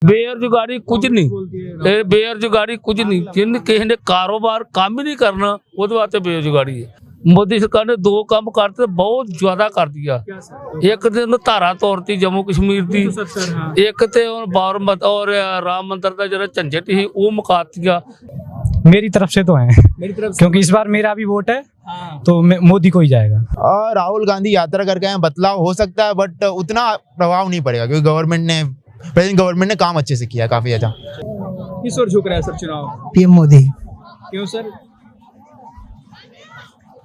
बेरोजगारी कुछ नहीं, बेरोजगारी कुछ नहीं, जिन किसी ने कारोबार काम ही नहीं करना वो वास्ते बेरोजगारी है। मोदी सरकार ने दो काम करते बहुत ज्यादा कर दिया। एक तो धारा तोड़ती जम्मू कश्मीर की, एक तो और राम मंदिर का जो झंझट ही वो मुकातिया। मेरी तरफ से तो है, क्योंकि इस बार मेरा भी वोट है तो मोदी को ही जाएगा। राहुल गांधी यात्रा करके आए, बदलाव हो सकता है बट उतना प्रभाव नहीं पड़ेगा क्योंकि प्रेजेंट गवर्नमेंट ने काम अच्छे से किया, काफी अच्छा। किस ओर झुक रहा है सर चुनाव? पीएम मोदी, क्यों सर?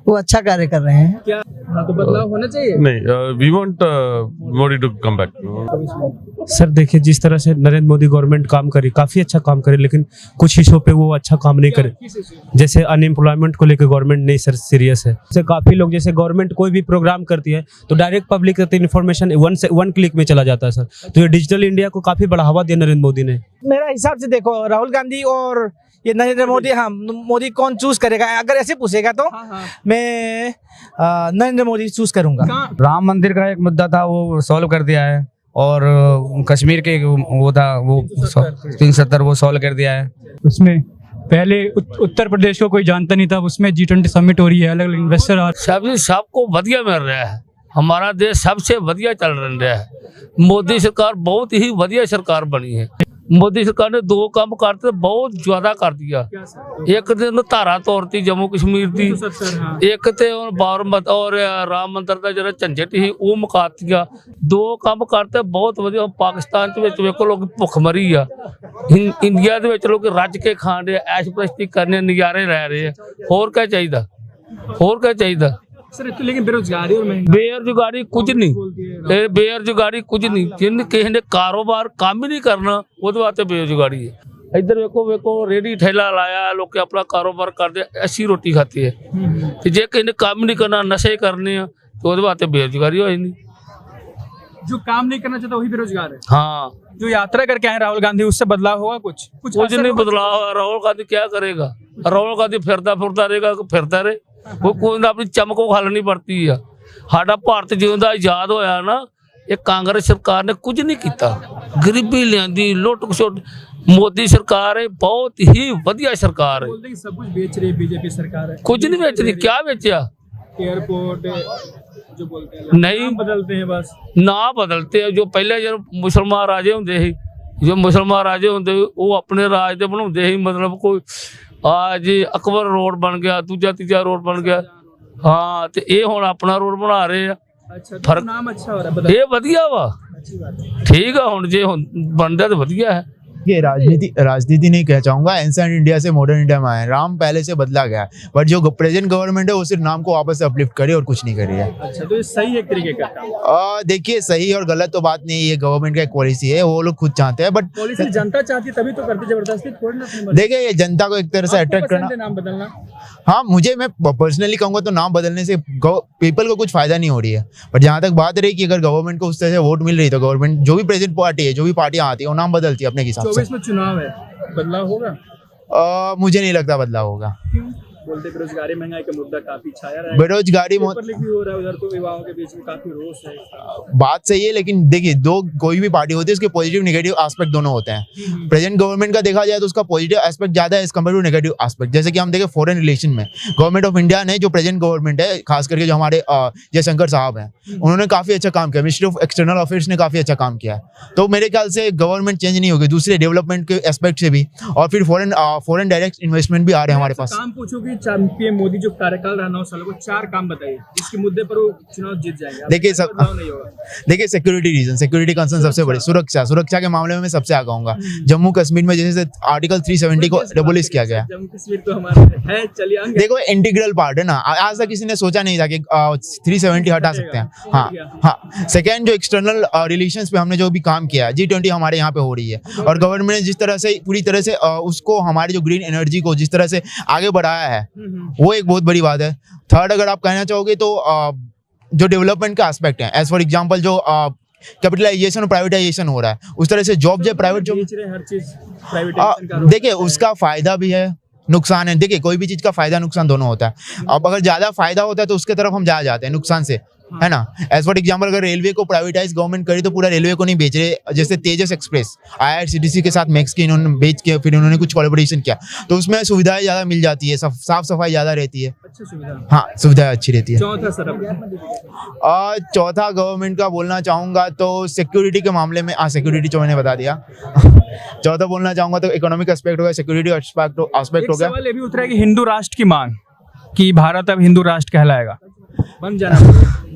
वो अच्छा कार्य कर रहे हैं। क्या तो बदलाव होना चाहिए? नहीं, we want Modi to come back. Sir देखिए, जिस तरह से नरेंद्र मोदी गवर्नमेंट काम करी, काफी अच्छा काम करे, लेकिन कुछ हिस्सों पे वो अच्छा काम नहीं करे। जैसे अनएम्प्लॉयमेंट को लेकर गवर्नमेंट नहीं सर सीरियस है। जैसे काफी लोग, जैसे गवर्नमेंट कोई भी प्रोग्राम करती है तो डायरेक्ट पब्लिक तक इन्फॉर्मेशन वन क्लिक में चला जाता है सर। तो ये डिजिटल इंडिया को काफी बढ़ावा दिया नरेंद्र मोदी ने। मेरा हिसाब से देखो, राहुल गांधी और ये नरेंद्र मोदी, हाँ मोदी कौन चूज करेगा? अगर ऐसे पूछेगा तो मैं नरेंद्र मोदी चूज करूंगा। राम मंदिर का एक मुद्दा था वो सॉल्व कर दिया है, और कश्मीर के वो था वो 370 वो सॉल्व कर दिया है। उसमें पहले उत्तर प्रदेश को कोई जानता नहीं था, उसमें G20 समिट हो रही है, अलग अलग इन्वेस्टर आ सबको वधिया मिल रहा है। हमारा देश सबसे वधिया चल रहा है। मोदी सरकार बहुत ही वधिया सरकार बनी है। मोदी सरकार ने दो काम करते बहुत ज्यादा कर दिया। एक तो धारा तोड़ती जम्मू कश्मीर की, एक तो और राम मंदिर का जो झंझट ही वो मुकातिया। दो काम करते बहुत वधिया। पाकिस्तान वेखो लोग भुखमरी आ, इंडिया के लोग रज के खान रहे, ऐश प्रस्ती करने, नज़ारे लै रहे हैं। होर क्या चाहिए, होर क्या चाहिए सर? लेकिन बेरोजगारी और बेरोजगारी कुछ नहीं, बेरोजगारी कुछ नहीं, जिन किसी ने कारोबार काम ही नहीं करना वो वास्ते बेरोजगारी है। इधर वेखो रेडी ठेला लाया, लोग अपना कारोबार करते, ऐसी रोटी खाती है। जे किसी ने काम नहीं करना, नशे करने तो वो वास्ते बेरोजगारी हो जाती। जो काम नहीं करना चाहता वही बेरोजगार है। हाँ, जो यात्रा करके आए राहुल गांधी, उससे बदलाव होगा? कुछ नहीं बदलाव। राहुल गांधी क्या करेगा? राहुल गांधी फिरता रहेगा, फिरता रहे। वो कोई अपनी चमक खालनी पड़ती है। साडा भारत जिउं दा आजाद होया ना, ये कांग्रेस सरकार ने कुछ नहीं किया। गरीबी लियांदी, लुट खसुट। मोदी सरकार है, बहुत ही वधिया सरकार है। सब कुछ बेच रही है बीजेपी सरकार है। कुछ नहीं बेच रही। क्या बेचा? एयरपोर्ट जो बोलते हैं नहीं बदलते हैं, बस ना बदलते हैं। जो पहले जो मुसलमान राजे होंगे, जो मुसलमान राजे होंगे वो अपने राज दे बनाते ही। मतलब कोई आज अकबर रोड बन गया, दूजा तीजा रोड बन गया। हाँ, तो ये हुण अपना रोड बना रहे हैं। अच्छा, फर्क नाम अच्छा हो रहा है, ये वधिया वा। ठीक है, हुण जे बनता तो वधिया है। ये राजनीति नहीं कह चाहूंगा। एंसेंट इंडिया से मॉडर्न इंडिया में आए, राम पहले से बदला गया, बट जो प्रेजेंट गवर्नमेंट है वो सिर्फ नाम को वापस से अपलिफ्ट करे और कुछ नहीं करी है। अच्छा, तो ये सही एक तरीके का देखिए, सही और गलत तो बात नहीं है, ये गवर्नमेंट का एक पॉलिसी है, वो लोग खुद चाहते हैं, बट पॉलिसी जनता चाहती है तभी तो करती, जबरदस्ती थोड़ी ना। देखिए, ये जनता को एक तरह से अट्रैक्ट करना। नाम बदलना, हाँ, मैं पर्सनली कहूंगा तो नाम बदलने से पीपल को कुछ फायदा नहीं हो रही है। बट जहाँ तक बात रही कि अगर गवर्नमेंट को उस तरह से वोट मिल रही है तो गवर्नमेंट जो भी प्रेजेंट पार्टी है, जो भी पार्टियां आती है, वो नाम बदलती है अपने हिसाब से। 24 में चुनाव है, बदलाव होगा? मुझे नहीं लगता बदलाव होगा। क्यों? बोलते बेरोजगारी महंगाई का मुद्दा काफी छाया रहा है। बेरोजगारी भी हो रहा है उधर, तो युवाओं के बीच में काफी रोष है। बात सही है, लेकिन देखिए, कोई भी पार्टी होती है उसके पॉजिटिव नेगेटिव एस्पेक्ट दोनों होते हैं। प्रेजेंट गवर्नमेंट का देखा जाए तो उसका पॉजिटिव एस्पेक्ट ज्यादा है as compare to negative aspect. जैसे कि हम देखें फॉरेन रिलेशन में, गवर्नमेंट ऑफ इंडिया ने जो प्रेजेंट गवर्नमेंट है, खास करके जो हमारे जयशंकर साहब हैं, उन्होंने काफी अच्छा काम किया। मिनिस्ट्री ऑफ एक्सटर्नल अफेयर्स ने काफी अच्छा काम किया। तो मेरे ख्याल से गवर्नमेंट चेंज नहीं होगी, दूसरे डेवलपमेंट के एस्पेक्ट से भी, और फिर फॉरेन डायरेक्ट इन्वेस्टमेंट भी आ रहे हैं हमारे पास। काम पूछो कि पीएम मोदी जो कार्यकाल रहा 9 सालों को, 4 काम बताइए जिसके मुद्दे पर वो चुनाव जीत जाएंगे। देखिए, सिक्योरिटी रीजन, सिक्योरिटी कंसर्न सबसे बड़े। सुरक्षा के मामले में मैं सबसे आगे आऊंगा। जम्मू कश्मीर में जैसे आर्टिकल 370 को एबोलिश किया गया। जम्मू कश्मीर तो हमारा है, चलिए। देखो, इंटीग्रल पार्ट है ना, आज तक किसी ने सोचा नहीं था कि 370 हटा सकते हैं। हाँ। सेकेंड, जो एक्सटर्नल रिलेशंस पे हमने जो भी काम किया, G20 हमारे यहाँ पे हो रही है, और गवर्नमेंट ने जिस तरह से पूरी तरह से उसको, हमारी जो ग्रीन एनर्जी को जिस तरह से आगे बढ़ाया है, वो एक बहुत बड़ी बात है। थर्ड, अगर आप कहना चाहोगे तो जो डेवलपमेंट का एस्पेक्ट है, एज फॉर एग्जांपल जो कैपिटलाइजेशन और प्राइवेटाइजेशन हो रहा है, उस तरह से जॉब जो प्राइवेट जॉब, हर चीज देखिए उसका फायदा भी है, नुकसान है। देखिए, कोई भी चीज का फायदा नुकसान दोनों होता है। अब अगर ज्यादा फायदा होता है तो उसके तरफ हम जाते हैं, नुकसान से है ना। एज फॉर एग्जाम्पल अगर रेलवे को प्राइवेटाइज गवर्नमेंट करे तो पूरा रेलवे को नहीं बेच रहे, जैसे तेजस एक्सप्रेस IRCTC के साथ मैक्स की इन्होंने बेच के फिर उन्होंने कुछ कोलैबोरेशन किया, तो उसमें सुविधाएं ज़्यादा मिल जाती है, साफ सफाई ज़्यादा रहती है। अच्छा सुविधा। हाँ, सुविधाएं अच्छी रहती है। चौथा सर और चौथा गवर्नमेंट का बोलना चाहूँगा तो सिक्योरिटी के मामले में, सिक्योरिटी जो मैंने बता दिया। चौथा बोलना चाहूँगा तो इकोनॉमिक एस्पेक्ट हो गया, सिक्योरिटी एस्पेक्ट हो गया। सवाल ये भी उठ रहा है कि हिंदू राष्ट्र की मांग कि भारत अब हिंदू राष्ट्र कहलाएगा, बन जाना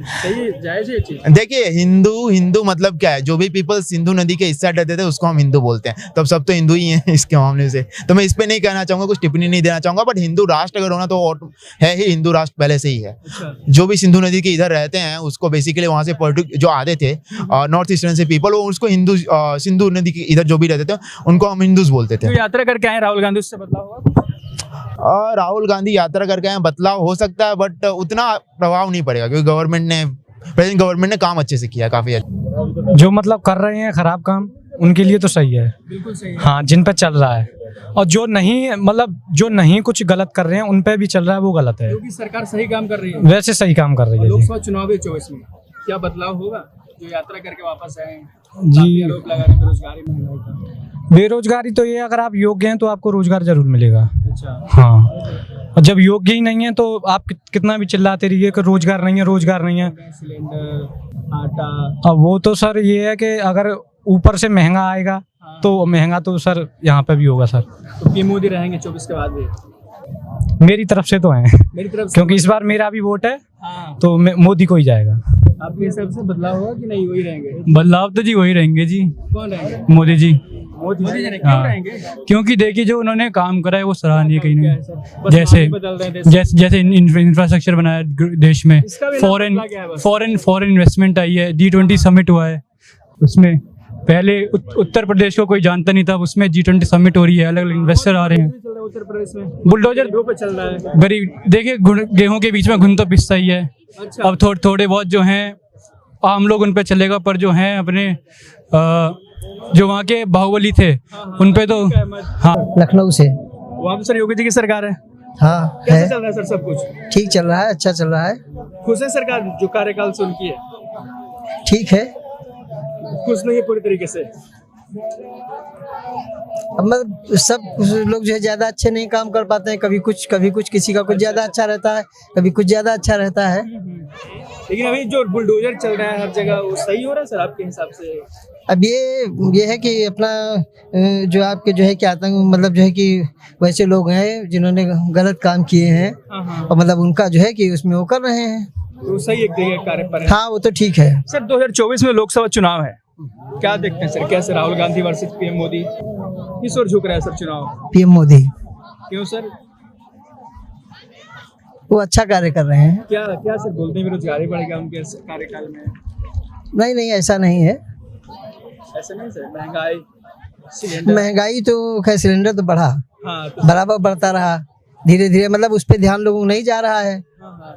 सही जायज है चीज। देखिए हिंदू मतलब क्या है, जो भी पीपल्स सिंधु नदी के इस साइड रहते थे उसको हम हिंदू बोलते हैं, तो अब सब तो हिंदू ही हैं इसके मामले से। तो मैं इस पे नहीं कहना चाहूंगा, कुछ टिप्पणी नहीं देना चाहूंगा, बट हिंदू राष्ट्र अगर होना तो और है ही, हिंदू राष्ट्र पहले से ही है। जो भी सिंधु नदी के इधर रहते हैं उसको बेसिकली वहाँ से जो आते थे नॉर्थ ईस्टर्न से पीपल, वो उसको हिंदू सिंधु नदी के इधर जो भी रहते थे उनको हम हिंदूज बोलते थे। यात्रा करके आए राहुल गांधी, उससे बदलाव हुआ? राहुल गांधी यात्रा करके आए, बदलाव हो सकता है बट उतना प्रभाव नहीं पड़ेगा, क्योंकि प्रेजेंट गवर्नमेंट ने काम अच्छे से किया, काफी अच्छा। जो मतलब कर रहे हैं खराब काम, उनके लिए तो सही है, बिल्कुल सही है। हाँ, जिन पे चल रहा है, और जो नहीं कुछ गलत कर रहे हैं उन पे भी चल रहा है, वो गलत है। क्योंकि सरकार सही काम कर रही है, वैसे सही काम कर रही है। लोकसभा चुनाव 24 में क्या बदलाव होगा? जो यात्रा करके वापस आए जी, आरोप लगा रहे हैं बेरोजगारी, महंगाई का। बेरोजगारी तो ये, अगर आप योग्य हैं तो आपको रोजगार जरूर मिलेगा। अच्छा, हाँ, और जब योग्य ही नहीं है तो आप कितना भी चिल्लाते रहिए कि रोजगार नहीं है, रोजगार नहीं है। सिलेंडर, आटा, अब वो तो सर ये है कि अगर ऊपर से महंगा आएगा तो महंगा तो सर यहाँ पे भी होगा सर। तो पीएम मोदी रहेंगे 24 के बाद भी? मेरी तरफ से तो है, मेरी तरफ से, क्योंकि इस बार मेरा भी वोट है, हाँ। तो मोदी को ही जाएगा। आपके हिसाब से बदलाव होगा कि नहीं, वही रहेंगे? बदलाव तो जी वही रहेंगे जी। कौन रहेंगे? मोदी जी। मोदी जी हाँ। रहेंगे? क्योंकि देखिए जो उन्होंने काम करा है वो सराहनीय कहीं क्या नहीं। है सर? बस नाम ही बदल रहे हैं देश। जैसे इंफ्रास्ट्रक्चर बनाया देश में, इसका भी नाम बदला गया है बस। फॉरेन इन्वेस्टमेंट आई है, G20 समिट हुआ है, उसमें पहले उत्तर प्रदेश को कोई जानता नहीं था, उसमें G20 समिट हो रही है, अलग अलग इन्वेस्टर आ रहे हैं। उत्तर प्रदेश में बुलडोजर पे चल रहा है। गरीब, देखिए गेहूं के बीच में घुन तो पिसता ही है। अच्छा। अब थोड़े बहुत जो हैं आम लोग उन पे चलेगा, पर जो हैं अपने जो वहाँ के बाहुबली थे उन पे तो, हाँ। लखनऊ से। वहाँ तो सर योगी जी की सरकार है। हाँ कैसे है, चल रहा है सर सब कुछ? ठीक चल रहा है, अच्छा चल रहा है, खुश है सरकार जो कार्यकाल से उनकी है? ठीक है। खुश नहीं है पूरी तरीके से? अब मतलब सब लोग जो है ज्यादा अच्छे नहीं काम कर पाते हैं, कभी कुछ किसी का कुछ ज्यादा अच्छा रहता है, कभी कुछ ज्यादा अच्छा रहता है। लेकिन अभी जो बुलडोजर चल रहा है हर जगह, वो सही हो रहा है सर आपके हिसाब से? अब ये है कि अपना जो आपके जो है कि आतंक, मतलब जो है कि वैसे लोग हैं जिन्होंने गलत काम किए हैं, और मतलब उनका जो है कि उसमें वो कर रहे हैं, तो सही एक कार्य पर है। हाँ वो तो ठीक है। सर 2024 में लोकसभा चुनाव है, क्या देखते हैं सर? कैसे राहुल गांधी वर्सेस पीएम मोदी, किस ओर झुक रहा है सर चुनाव? पीएम मोदी। क्यों सर? वो अच्छा कार्य कर रहे हैं। क्या क्या सर बोलते हैं बेरोजगारी बढ़ेगा उनके कार्यकाल में? नहीं ऐसा नहीं है। ऐसा नहीं सर, महंगाई तो खैर सिलेंडर तो बढ़ा, हाँ, तो बराबर बढ़ता रहा, धीरे धीरे मतलब उस पर ध्यान लोगों को नहीं जा रहा है। हाँ।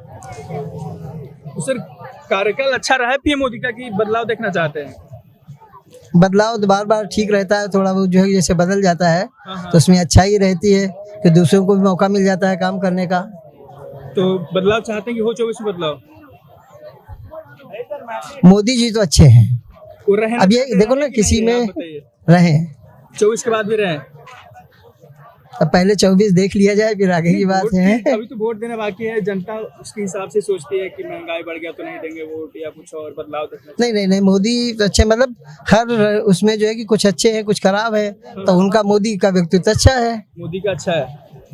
तो सर कार्यकाल अच्छा रहा है पीएम मोदी का कि बदलाव देखना चाहते हैं? बदलाव तो बार बार ठीक रहता है, थोड़ा बहुत जो है जैसे बदल जाता है तो उसमें अच्छा ही रहती है कि दूसरों को भी मौका मिल जाता है काम करने का। तो बदलाव चाहते हैं कि हो 24 में बदलाव? मोदी जी तो अच्छे हैं, वो रहे अब ये देखो ना किसी में रहे 24 के बाद भी रहे। अब पहले 24 देख लिया जाए फिर आगे की बात है। अभी तो वोट देना बाकी है, जनता उसके हिसाब से सोचती है कि महंगाई बढ़ गया तो नहीं देंगे वोट, या कुछ और बदलाव देखना। नहीं मोदी तो अच्छे, मतलब हर उसमें जो है कि कुछ अच्छे हैं कुछ खराब है, तो उनका मोदी का व्यक्तित्व अच्छा है। मोदी का अच्छा है।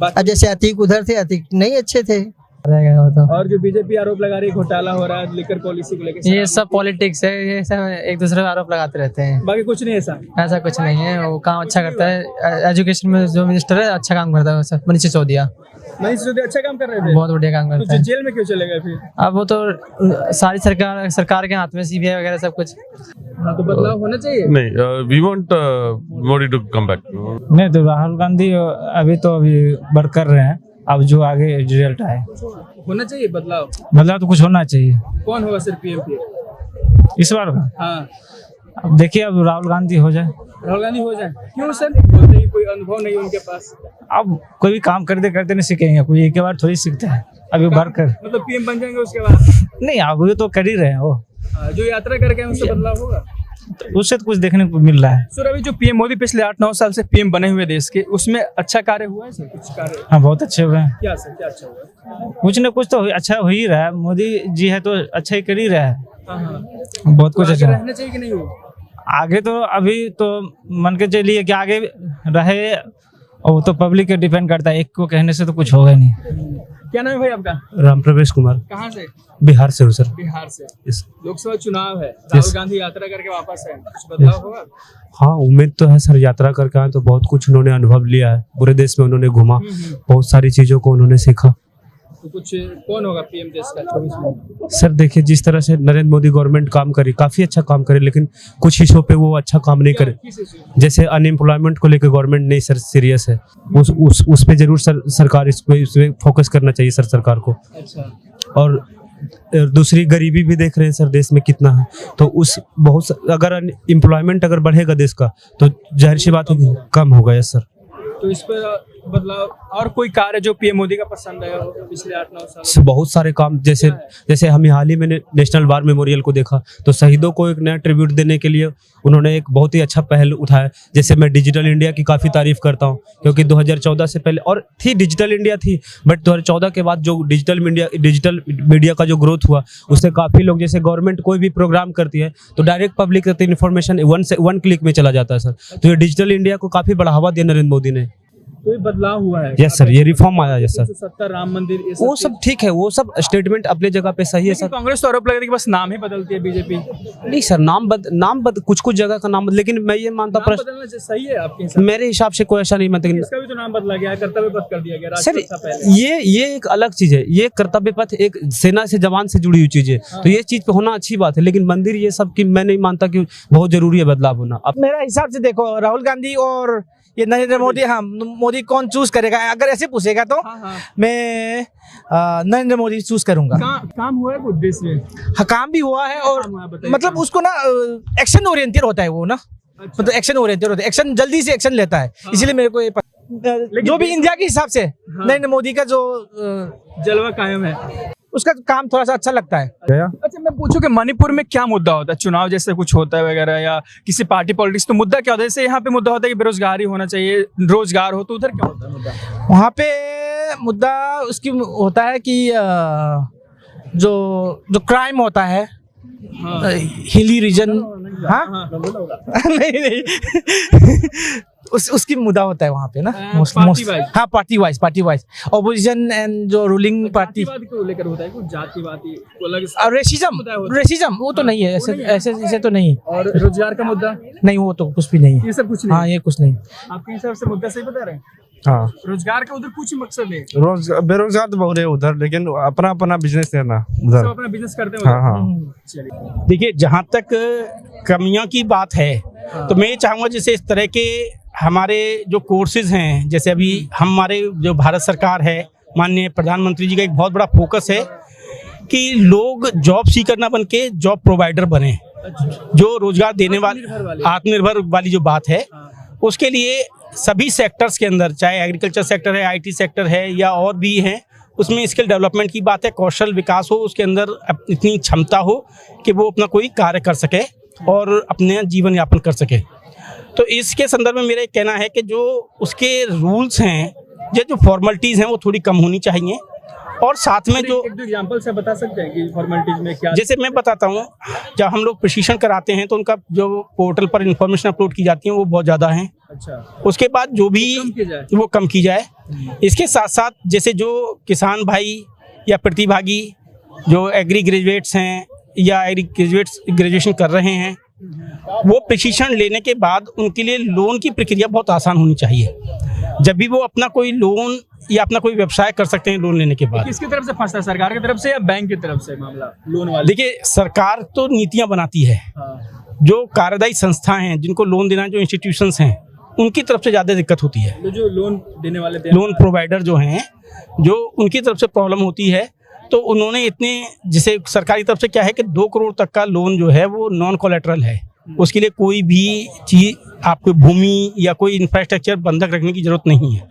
अब जैसे अतीक उधर थे, अतीक नहीं अच्छे थे। और जो बीजेपी आरोप लगा रही है घोटाला हो रहा है लिकर पॉलिसी को लेकर, ये सब पॉलिटिक्स है, ये सब एक दूसरे पे आरोप लगाते रहते हैं, बाकी कुछ नहीं ऐसा कुछ नहीं है। वो काम अच्छा करता है, एजुकेशन में जो मिनिस्टर है अच्छा काम करता है, सब मनीष सिसोदिया अच्छा काम कर रहे थे, बहुत बढ़िया काम करता है। जेल में क्यों चले गए फिर? अब वो तो सारी सरकार के हाथ में, CBI वगैरह सब कुछ। हाँ, तो बदलाव होना चाहिए। नहीं, we want Modi to come back. नहीं तो राहुल गांधी अभी वर्क कर रहे हैं, अब जो आगे रिजल्ट आए होना चाहिए बदलाव। बदलाव तो कुछ होना चाहिए। कौन होगा सर पीएम इस बार का? हाँ, अब देखिए, अब राहुल गांधी हो जाए। राहुल गांधी हो जाए? क्यों सर? बोलते ही कोई अनुभव नहीं उनके पास। अब कोई भी काम करते करते नहीं सीखेंगे, कोई एक बार थोड़ी सीखता है। अभी भरकर मतलब पीएम बन जाएंगे उसके बाद नहीं, अभी तो कर ही रहे हैं वो, जो यात्रा करके हैं उससे बदलाव होगा। तो उससे तो कुछ देखने को मिल रहा है। सर अभी जो पीएम मोदी पिछले 8-9 साल से पीएम बने हुए देश के, उसमें अच्छा कार्य हुआ है सर? कुछ कार्य हाँ, बहुत अच्छे हुए हैं। क्या सर, क्या अच्छा हुआ है? कुछ न कुछ तो अच्छा हो ही रहा है। मोदी जी है तो अच्छा ही कर ही रहा है। हाँ। बहुत तो कुछ आगे अच्छा रहना चाहिए कि नहीं हो? आगे तो अभी तो मन के चलिए कि आगे रहे, और वो तो पब्लिक के डिपेंड करता है, एक को कहने से तो कुछ होगा नहीं। क्या नाम है भाई आपका? राम प्रवेश कुमार, कहाँ से? बिहार से हूँ सर। बिहार से। Yes. लोकसभा चुनाव है, राहुल गांधी यात्रा करके वापस है, कुछ बदलाव होगा? हाँ, उम्मीद तो है सर। यात्रा करके आए तो बहुत कुछ उन्होंने अनुभव लिया है, पूरे देश में उन्होंने घूमा, बहुत सारी चीजों को उन्होंने सीखा। तो कुछ कौन होगा पीएम देश का 24 में? सर देखिए, जिस तरह से नरेंद्र मोदी गवर्नमेंट काम करी, काफी अच्छा काम करे, लेकिन कुछ हिस्सों पे वो अच्छा काम नहीं करे। जैसे अनएम्प्लॉयमेंट को लेकर गवर्नमेंट नहीं सर सीरियस है, उस पे जरूर सरकार इस पे फोकस करना चाहिए सर सरकार को। अच्छा। और दूसरी गरीबी भी देख रहे हैं सर देश में कितना है, तो अगर एम्प्लॉयमेंट अगर बढ़ेगा देश का तो जाहिर सी बात है कम होगा। Yes sir. तो इस पर बदलाव और कोई कार्य जो पीएम मोदी का पसंद आया हो पिछले 8-9 साल? बहुत सारे काम, जैसे हम हाल ही में नेशनल वार मेमोरियल को देखा, तो शहीदों को एक नया ट्रिब्यूट देने के लिए उन्होंने एक बहुत ही अच्छा पहल उठाया। जैसे मैं डिजिटल इंडिया की काफ़ी तारीफ करता हूं, क्योंकि 2014 से पहले और थी डिजिटल इंडिया थी, बट 2014 के बाद जो डिजिटल मीडिया का जो ग्रोथ हुआ, उससे काफ़ी लोग, जैसे गवर्नमेंट कोई भी प्रोग्राम करती है तो डायरेक्ट पब्लिक तक इन्फॉर्मेशन वन क्लिक में चला जाता है सर। तो ये डिजिटल इंडिया को काफ़ी बढ़ावा दिया नरेंद्र मोदी ने। कोई बदलाव हुआ है? यस सर, ये रिफॉर्म आया। यस सर, 170 राम मंदिर, वो सब ठीक है, वो सब स्टेटमेंट अपने जगह पे सही है सर। कांग्रेस तो आरोप लगा कि बस नाम ही बदलती है बीजेपी। नहीं सर, नाम कुछ जगह का नाम, लेकिन मैं ये मानता बदलना सही है आपके हिसाब? मेरे हिसाब से कोई ऐसा नहीं मानता। इसका भी तो नाम बदला गया है, कर्तव्य पथ कर दिया गया सर। ये एक अलग चीज है, ये कर्तव्य पथ एक सेना से जवान से जुड़ी हुई चीज है, तो ये चीज होना अच्छी बात है, लेकिन मंदिर ये सब की मैं नहीं मानता कि बहुत जरूरी है बदलाव होना। मेरा हिसाब से देखो, राहुल गांधी और ये नरेंद्र मोदी, हाँ, मोदी कौन चूज करेगा? अगर ऐसे पूछेगा तो मैं नरेंद्र मोदी चूज करूंगा। काम हुआ है कुछ देश में? हाँ, काम भी हुआ है, और मतलब उसको ना एक्शन ओरिएंटेड होता है वो ना। अच्छा। मतलब एक्शन ओरिएंटेड होता है, एक्शन जल्दी से एक्शन लेता है। इसलिए मेरे को ये जो भी इंडिया के हिसाब से नरेंद्र मोदी का जो जलवा कायम है, उसका काम थोड़ा सा अच्छा लगता है। अच्छा, मैं पूछूं कि मणिपुर में क्या मुद्दा होता है? चुनाव जैसे कुछ होता है वगैरह, या किसी पार्टी पॉलिटिक्स, तो मुद्दा क्या होता है? जैसे यहाँ पे मुद्दा होता है कि बेरोजगारी होना चाहिए, रोजगार हो, तो उधर क्या होता है मुद्दा? वहाँ पे मुद्दा उसकी होता है कि जो क्राइम होता है, हिली रीजन, हाँ नहीं उसकी मुद्दा होता है वहाँ पे ना, हाँ, पार्टी वाइज ऑपोजिशन एंड जो रूलिंग पार्टी को लेकर होता है, कुछ जातिवादी और रेसिज्म वो तो नहीं है, ऐसे तो नहीं। और रोजगार का मुद्दा नहीं, वो तो कुछ भी नहीं, ये सब कुछ नहीं। हाँ, ये कुछ नहीं। आपके हिसाब से मुद्दा सही बता रहे हैं? हाँ, रोजगार का उधर कुछ मकसद नहीं, बेरोजगार तो बहुत है उधर, लेकिन अपना बिजनेस है ना उधर, सब अपना बिजनेस करते हैं। हाँ। चलिए, देखिए, जहाँ तक कमियों की बात है तो मैं ये चाहूँगा, जैसे इस तरह के हमारे जो कोर्सेज हैं, जैसे अभी हमारे जो भारत सरकार है, माननीय प्रधानमंत्री जी का एक बहुत बड़ा फोकस है कि लोग जॉब सीकर ना बन के जॉब प्रोवाइडर बने, जो रोजगार देने वाले, आत्मनिर्भर वाली जो बात है, उसके लिए सभी सेक्टर्स के अंदर, चाहे एग्रीकल्चर सेक्टर है, IT सेक्टर है, या और भी हैं, उसमें स्किल डेवलपमेंट की बात है, कौशल विकास हो, उसके अंदर इतनी क्षमता हो कि वो अपना कोई कार्य कर सके और अपने जीवन यापन कर सके। तो इसके संदर्भ में मेरा कहना है कि जो उसके रूल्स हैं, जो फॉर्मेलिटीज़ हैं, वो थोड़ी कम होनी चाहिए, और साथ में जो एग्जांपल से बता सकते हैं कि फॉर्मेलिटीज में क्या? जैसे मैं बताता हूँ, जब हम लोग प्रशिक्षण कराते हैं तो उनका जो पोर्टल पर इंफॉर्मेशन अपलोड की जाती है वो बहुत ज़्यादा है। अच्छा। उसके बाद जो भी वो कम की जाए। इसके साथ साथ जैसे जो किसान भाई या प्रतिभागी जो एग्री ग्रेजुएट्स हैं या एग्री ग्रेजुएशन कर रहे हैं, वो प्रशिक्षण लेने के बाद उनके लिए लोन की प्रक्रिया बहुत आसान होनी चाहिए। जब भी वो अपना कोई लोन या अपना कोई व्यवसाय कर सकते हैं लोन लेने के बाद। किसकी तरफ से फंसता है, सरकार की तरफ से या बैंक की तरफ से मामला लोन वाले? देखिए, सरकार तो नीतियां बनाती है। जो कार्यदायी संस्था हैं, जिनको लोन देना, जो इंस्टीट्यूशंस हैं, उनकी तरफ से ज़्यादा दिक्कत होती है। तो जो लोन देने वाले लोन प्रोवाइडर जो हैं, जो उनकी तरफ से प्रॉब्लम होती है, तो उन्होंने इतने, जैसे सरकारी तरफ से क्या है कि 2 करोड़ तक का लोन जो है वो नॉन कोलेटरल है, उसके लिए कोई भी चीज़, आपको भूमि या कोई इंफ्रास्ट्रक्चर बंधक रखने की जरूरत नहीं है।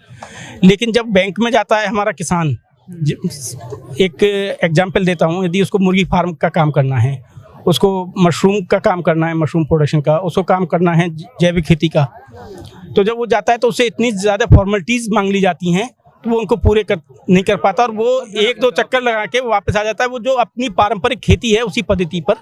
लेकिन जब बैंक में जाता है हमारा किसान, एक एग्जाम्पल देता हूँ, यदि उसको मुर्गी फार्म का काम करना है, उसको मशरूम का काम करना है, मशरूम प्रोडक्शन का, उसको काम करना है जैविक खेती का, तो जब वो जाता है तो उससे इतनी ज़्यादा फॉर्मेलिटीज़ मांग ली जाती हैं तो वो उनको पूरे नहीं कर पाता और वो 1-2 चक्कर लगा के वो वापस आ जाता है। वो जो अपनी पारंपरिक खेती है उसी पद्धति पर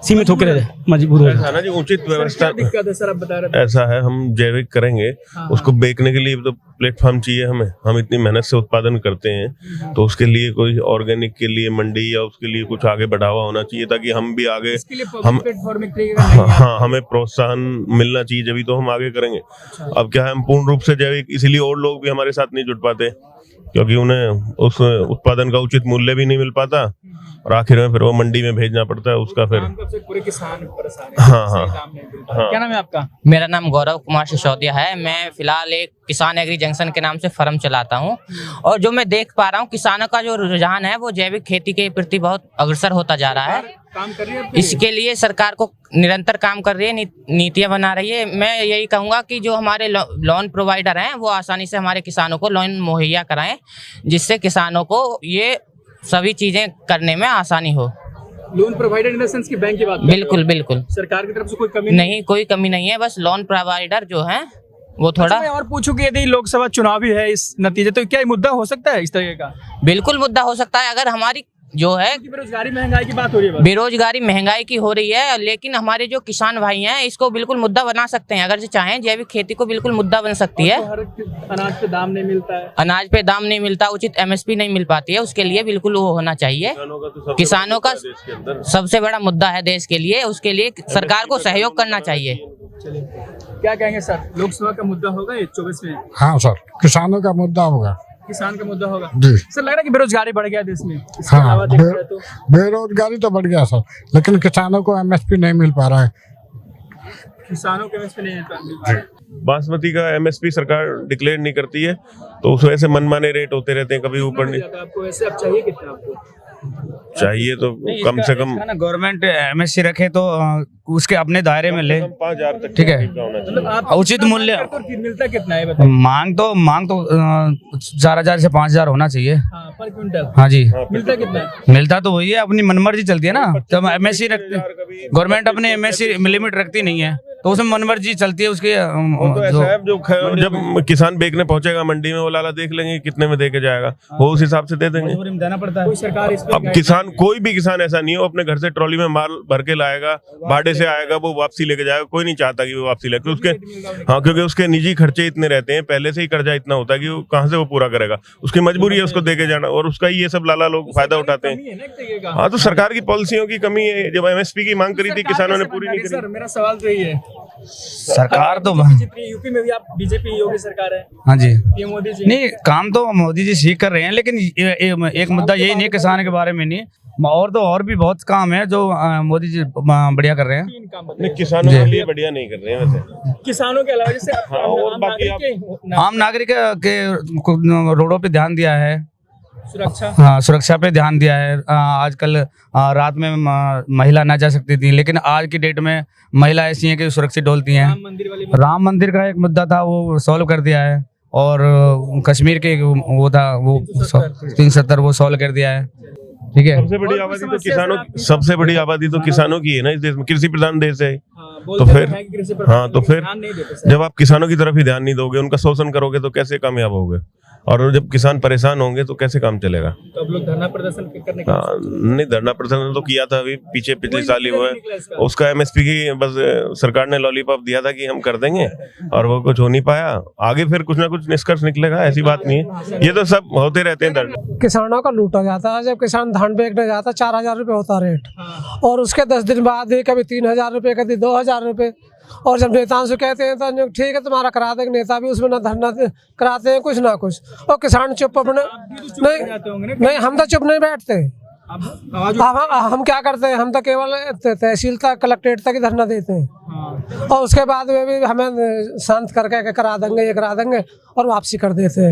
सीमित होकर मजबूर हो जाता है। ना जी, उचित व्यवस्था दिक्कत है सर, आप बता रहे थे। ऐसा है, हम जैविक करेंगे, उसको बेचने के लिए तो प्लेटफॉर्म चाहिए हमें। हम इतनी मेहनत से उत्पादन करते हैं तो उसके लिए कोई ऑर्गेनिक के लिए मंडी या उसके लिए कुछ आगे बढ़ावा होना चाहिए ताकि हम भी आगे हमें प्रोत्साहन मिलना चाहिए, जब तो हम आगे करेंगे। अब क्या है, हम पूर्ण रूप से जैविक इसलिए और लोग भी हमारे साथ नहीं जुट पाते क्योंकि उन्हें उस उत्पादन का उचित मूल्य भी नहीं मिल पाता और आखिर में फिर वो मंडी में भेजना पड़ता है उसका। फिर पूरे किसान परेशान हाँ। क्या नाम है आपका? मेरा नाम गौरव कुमार सिसोदिया है। मैं फिलहाल एक किसान एग्री जंक्शन के नाम से फर्म चलाता हूं और जो मैं देख पा रहा हूं, किसानों का जो रुझान है वो जैविक खेती के प्रति बहुत अग्रसर होता जा रहा है। काम कर रही है इसके लिए सरकार को निरंतर काम कर रही है, नीतियां बना रही है। मैं यही कहूंगा कि जो हमारे लोन प्रोवाइडर हैं वो आसानी से हमारे किसानों को लोन मुहैया कराएं, जिससे किसानों को ये सभी चीजें करने में आसानी हो। Loan provider in the sense की बैंक की बात? बिल्कुल बिल्कुल, सरकार की तरफ से कोई कमी नहीं, कोई कमी नहीं है। बस लोन प्रोवाइडर जो है वो थोड़ा। मैं और पूछूं कि यदि लोकसभा चुनाव भी है इस नतीजे, तो क्या मुद्दा हो सकता है इस तरह का? बिल्कुल मुद्दा हो सकता है। अगर हमारी जो है बेरोजगारी महंगाई की बात हो रही है, बेरोजगारी महंगाई की हो रही है, लेकिन हमारे जो किसान भाई हैं इसको बिल्कुल मुद्दा बना सकते हैं। अगर चाहें जैविक खेती को बिल्कुल मुद्दा बन सकती है। अनाज पे दाम नहीं मिलता है, अनाज पे दाम नहीं मिलता, उचित MSP नहीं मिल पाती है, उसके लिए बिल्कुल वो होना चाहिए। किसानों का सबसे बड़ा मुद्दा है देश के लिए, उसके लिए सरकार को सहयोग करना चाहिए। क्या कहेंगे सर, लोकसभा का मुद्दा होगा ये 24 में? हाँ सर, किसानों का मुद्दा होगा, किसान का मुद्दा होगा जी। सर, लग रहा है कि बेरोजगारी बढ़ गया देश में। हाँ, बेरोजगारी तो बढ़ गया सर, लेकिन किसानों को MSP नहीं मिल पा रहा है। किसानों को MSP नहीं मिल पा रहा है। बासमती का MSP सरकार डिक्लेयर नहीं करती है तो उस वजह से मनमाने रेट होते रहते हैं, कभी ऊपर नहीं। आपको वैसे अब चाहिए कितना? आपको चाहिए तो कम से कम गवर्नमेंट MSC रखे तो उसके अपने दायरे में ले, 5,000 तक, ठीक है, मतलब उचित मूल्य। मिलता कितना है बताइए? मांग तो 4,000 से 5,000 होना चाहिए पर क्विंटल। हाँ जी। मिलता कितना है? मिलता तो वही है, अपनी मनमर्जी चलती है ना। जब MSC रखते, गवर्नमेंट अपने MSC लिमिट रखती नहीं है तो उसमें मनमर्जी चलती है उसकी। तो ऐसा है, जब किसान बेचने पहुंचेगा मंडी में वो लाला देख लेंगे कितने में दे के जाएगा, वो उस हिसाब से दे देंगे। देना पड़ता है। सरकार अब किसान, कोई भी किसान ऐसा नहीं हो अपने घर से ट्रॉली में माल भर के लाएगा, भाड़े से आएगा, वो वापसी लेके जाएगा। कोई नहीं चाहता कि वो वापसी लेके उसके, हाँ, क्योंकि उसके निजी खर्चे इतने रहते हैं, पहले से ही कर्जा इतना होता है कि वो कहाँ से वो पूरा करेगा। उसकी मजबूरी है उसको दे के जाना और उसका ये सब लाला लोग फायदा उठाते हैं। हाँ, तो सरकार की पॉलिसियों की कमी है। जब MSP की मांग करी थी किसानों ने पूरी नहीं करी। मेरा सवाल तो यही है, सरकार तो यूपी में भी आप बीजेपी योगी सरकार है। हाँ जी, ये मोदी जी नहीं, काम तो मोदी जी ठीक कर रहे हैं, लेकिन एक मुद्दा यही नहीं है किसान के बारे में नहीं, और भी बहुत काम है जो मोदी जी बढ़िया कर रहे हैं। नहीं, किसानों के लिए बढ़िया नहीं कर रहे हैं वैसे। किसानों के अलावा जैसे आम नागरिक के रोडों पे ध्यान दिया है, सुरक्षा, हाँ, सुरक्षा पे ध्यान दिया है। आजकल रात में महिला ना जा सकती थी, लेकिन आज की डेट में महिला ऐसी हैं कि सुरक्षित डोलती हैं। राम मंदिर का एक मुद्दा था वो सॉल्व कर दिया है और कश्मीर के वो था वो 370 वो सॉल्व कर दिया है, ठीक है। सबसे बड़ी आबादी तो किसानों की, सबसे बड़ी आबादी तो किसानों की है ना इस देश में, कृषि प्रधान देश है। तो फिर हाँ, तो फिर जब आप किसानों की तरफ ही ध्यान नहीं दोगे, उनका शोषण करोगे तो कैसे कामयाब होगे? और जब किसान परेशान होंगे तो कैसे काम चलेगा? तो अब लोग धरना प्रदर्शन करने नहीं, धरना प्रदर्शन तो किया था अभी पिछले साल ही हुआ है। उसका MSP की बस सरकार ने लॉलीपॉप दिया था कि हम कर देंगे और वो कुछ हो नहीं पाया। आगे फिर कुछ ना कुछ निष्कर्ष निकलेगा, ऐसी बात नहीं है। ये तो सब होते रहते हैं धरने। किसानों का लूटा जाता है। जब किसान धान बेचने जाता है 4,000 रुपये होता रेट, और उसके 10 दिन बाद ही कभी 3,000 रुपये, कभी 2,000 रुपये। और जब नेताओं से कहते हैं तो ठीक है तुम्हारा करा देंगे, नेता भी उसमें ना धरना कराते हैं कुछ ना कुछ, और किसान चुप अपने नहीं, हम तो चुप नहीं बैठते। हम क्या करते हैं, हम तो केवल तहसील तक, कलेक्ट्रेट तक ही धरना देते हैं और उसके बाद वे भी हमें शांत करके करा देंगे, ये करा देंगे और वापसी कर देते हैं।